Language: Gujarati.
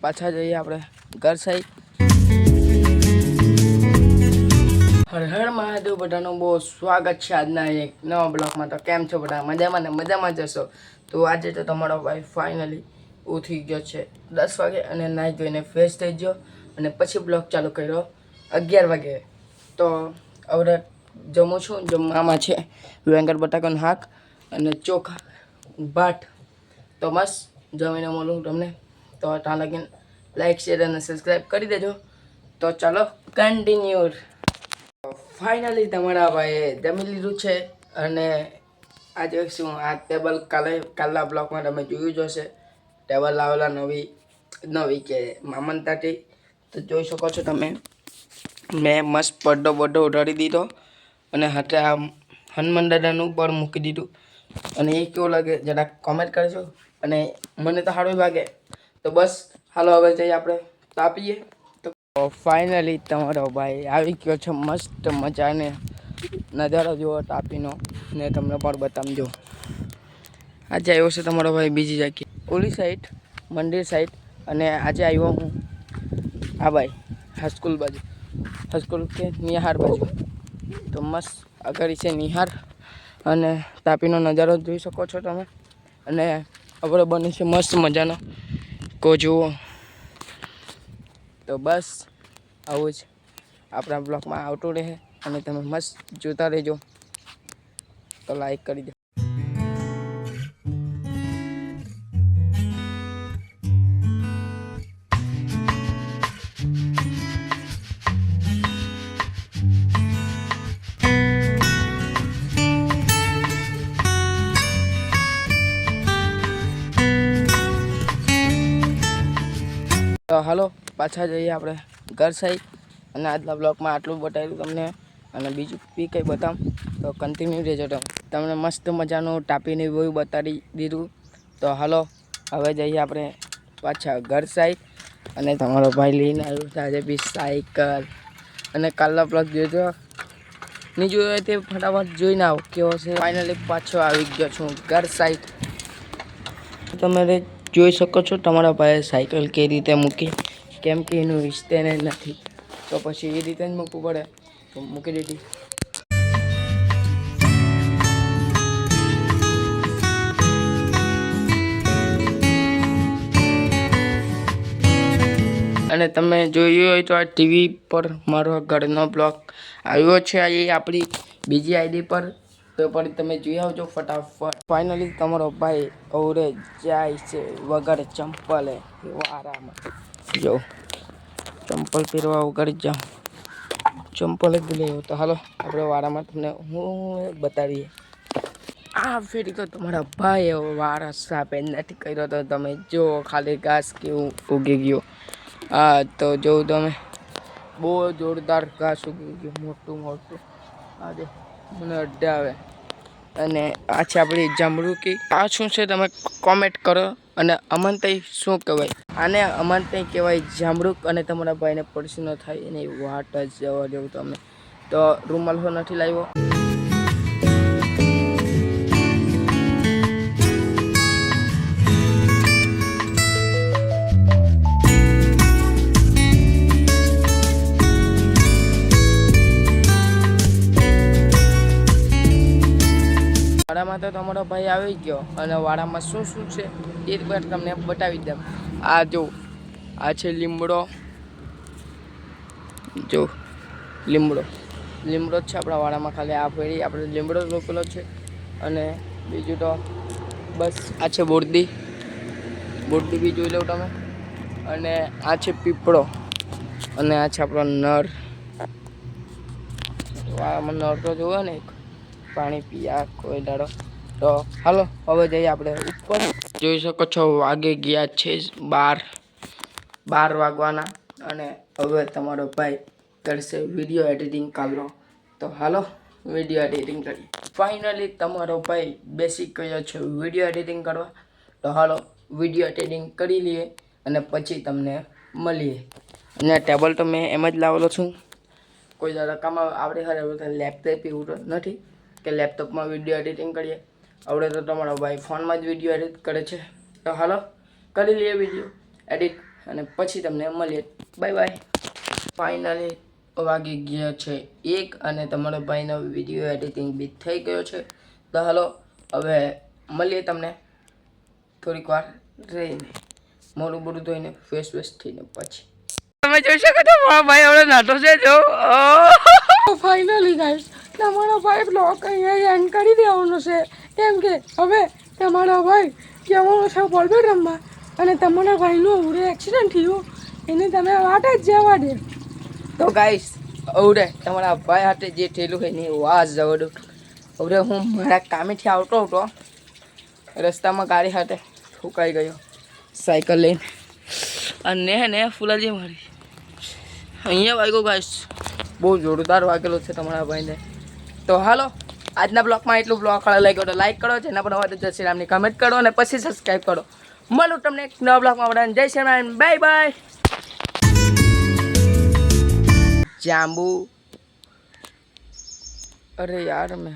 પાછા જઈએ આપણે ઘર સાઈડ. હર હર મહાદેવ, બધાનું બહુ સ્વાગત છે આજના એક નવા બ્લોગમાં. તો કેમ છો બધા? મજામાં ને મજામાં જશો. તો આજે તો તમારો ભાઈ ફાઇનલી ઉઠી ગયો છે 10 વાગે અને નાહી ધોઈને ફ્રેશ થઈ ગયો અને પછી બ્લોગ ચાલુ કર્યો 11 વાગે. તો હવે જમું છું. જમવામાં છે વેંગણ બટાકાનું શાક અને ચોખા ભાત. તો મસ્ત જમીને મળું તમને. તો ત્યાં લગીને લાઈક શેર અને સબસ્ક્રાઈબ કરી દેજો. તો ચાલો કન્ટિન્યુ. ફાઇનલી તમારા ભાઈએ જમી લીધું છે અને આજે શું આ ટેબલ કાલના બ્લોગમાં તમે જોયું જ હશે. ટેબલ લાવેલા નવી કે મામનતાથી. તો જોઈ શકો છો તમે, મેં મસ્ત પડદો ઉડાડી દીધો અને હાથે આ હનુમાન દાદાનું ઉપર મૂકી દીધું. અને એ કેવું લાગે જરાક કોમેન્ટ કરજો. અને મને તો સારું લાગે. તો બસ હાલો હવે જઈએ આપણે તાપીએ. તો ફાઇનલી તમારો ભાઈ આવી ગયો છે. મસ્ત મજાને નજારો જુઓ તાપીનો ને તમને પણ બતાવજો. આજે આવ્યો છે તમારો ભાઈ બીજી જગ્યાએ ઓલી સાઈડ મંદિર સાઈડ. અને આજે આવ્યો હું આ ભાઈ હાઈસ્કૂલ બાજુ, હાઈસ્કૂલ કે નિહાર બાજુ. તો મસ્ત આગળ છે નિહાર અને તાપીનો નજારો જોઈ શકો છો તમે. અને આપણે બને છે મસ્ત મજાનો કો જુઓ. તો બસ આવું જ આપણા બ્લોગમાં આવતું રહે અને તમે મસ્ત જોતા રહેજો. તો લાઈક કરી દો. તો હાલો પાછા જઈએ આપણે ઘર સાઈડ. અને આજના બ્લોગમાં આટલું બતાવ્યું તમને. અને બીજું બી કંઈ બતાવ તો કન્ટિન્યુ રહેજો તમે. તમને મસ્ત મજાનું ટાપીને બહુ બતાવી દીધું. તો હાલો હવે જઈએ આપણે પાછા ઘર સાઈડ. અને તમારો ભાઈ લઈને આવ્યો છે આજે બી સાયકલ. અને કાલના બ્લોગ જોજો, નહીં જોયો હોય તે ફટાફટ જોઈને આવો કેવો છે. ફાઇનલી પાછો આવી ગયો છું ઘર સાઈડ. તમે જોઈ શકો છો તમારા ભાઈએ સાયકલ કઈ રીતે મૂકી, કેમ કે એનું સ્ટેન્ડ નથી. તો પછી એ રીતે જ મૂકવું પડે. તો મૂકી દીધી. અને તમે જોયું હોય તો આ ટીવી પર મારો ઘરનો બ્લોગ આવ્યો છે. એ આપણી બીજી આઈડી પર. તો પણ તમે જોઈ આવજો ફટાફટ. ફાઇનલી તમારો ભાઈ ઓરે જાય છે વગર ચંપલે વારામાં. જો ચંપલ પહેરવા વગર જાઉં, ચંપલ જ ભૂલે. તો હાલો આપણે વારામાં તમને હું બતાવીએ. આ ફેરી તો તમારા ભાઈ વારા સાપે નથી કર્યો. તો તમે જો ખાલી ઘાસ કેવું ઉગી ગયો. હા તો જોઉં તમે, બહુ જોરદાર ઘાસ ઉગી ગયું, મોટું મોટું. આજે મને અડ્ડે આવે. અને આ છે આપણી જાંબુકી. આ શું છે તમે કોમેન્ટ કરો. અને અમનતઈ શું કહેવાય? આને અમનતઈ કહેવાય જાંબુક. અને તમારા ભાઈને પડશે ન થાય એની વાટ જ જવા દેવું તમે. તો રૂમાલ હો નથી લાવ્યો. વાડામાં તો તમારો ભાઈ આવી ગયો. અને વાડામાં શું શું છે એ પણ તમને બતાવી દઉં. આ જો આ છે લીમડો. જો લીમડો જ છે આપણા વાડામાં. ખાલી આ ફેરી આપણે લીમડો રોકેલો છે. અને બીજું તો બસ આ છે બોરડી બી જોઈ લો તમે. અને આ છે પીપળો. અને આ છે આપણો નર. વાડામાં નર તો જોવો ને, પાણી પીયા કોઈ દાડો. તો હાલો હવે જઈએ આપણે ઉપર. જોઈ શકો છો વાગે ગયા છે 12 વાગવાના. અને હવે તમારો ભાઈ કરશે વિડીયો એડિટિંગ કાલનો. તો હાલો વિડીયો એડિટિંગ કરીએ. ફાઇનલી તમારો ભાઈ બેસી ગયો છે વિડીયો એડિટિંગ કરવા. તો હાલો વિડીયો એડિટિંગ કરી લઈએ અને પછી તમને મળીએ. અને ટેબલ તો મેં એમ જ લાવેલો છું. કોઈ દાડા કામ આવડે ખરે લેપટોપ એવું તો નથી કે લેપટોપમાં વિડીયો એડિટિંગ કરીએ. આવડે તો તમારો ભાઈ ફોનમાં જ વિડીયો એડિટ કરે છે. તો હાલો કરી લઈએ વિડીયો એડિટ. અને પછી તમને મળીએ. Bye bye. ફાઇનલી વાગી ગયા છે 1 અને તમારો ભાઈનો વિડીયો એડિટિંગ બી થઈ ગયો છે. તો હાલો હવે મળીએ તમને થોડીક વાર રહીને, મોડું બોડું ધોઈને ફેસ વેસ થઈને પછી. તમે જોઈ શકો છો મારો ભાઈ હવે નાટો છે જો. ફાઇનલી ગાઈસ તમારો ભાઈ બ્લોગ અહીંયા એન્ડ કરી દેવાનો છે, કેમ કે હવે તમારો ભાઈ જવાનો છે બોલબેટ રમવા અને તમારા ભાઈનું અવડે એક્સિડન્ટ થયું એને તમે વાટ જ જવા દે. તો ગાઈસ અવડે તમારા ભાઈ હાથે જે થયેલું હોય ને વાસ જવડું. અવડે હું મારા કામેથી આવતો હતો, રસ્તામાં ગાડી હાથે ઠોકાઈ ગયો સાયકલ લઈને અને ને ફૂલાજી મારી અહીંયા વાગ્યો ગાઈસ. બહુ જોરદાર વાગેલો છે તમારા ભાઈને. તો હાલો આજના બ્લોગમાં એટલું બ્લોગ લાઈક કરો, લાઈક કરો, જેના પર હવે જય શ્રી રામની કમેન્ટ કરો અને પછી સબસ્ક્રાઈબ કરો. મળું તમને એક નવા બ્લોગમાં. બધાને જય શ્રી રામ, બાય બાય. જાંબુ અરે યાર મેં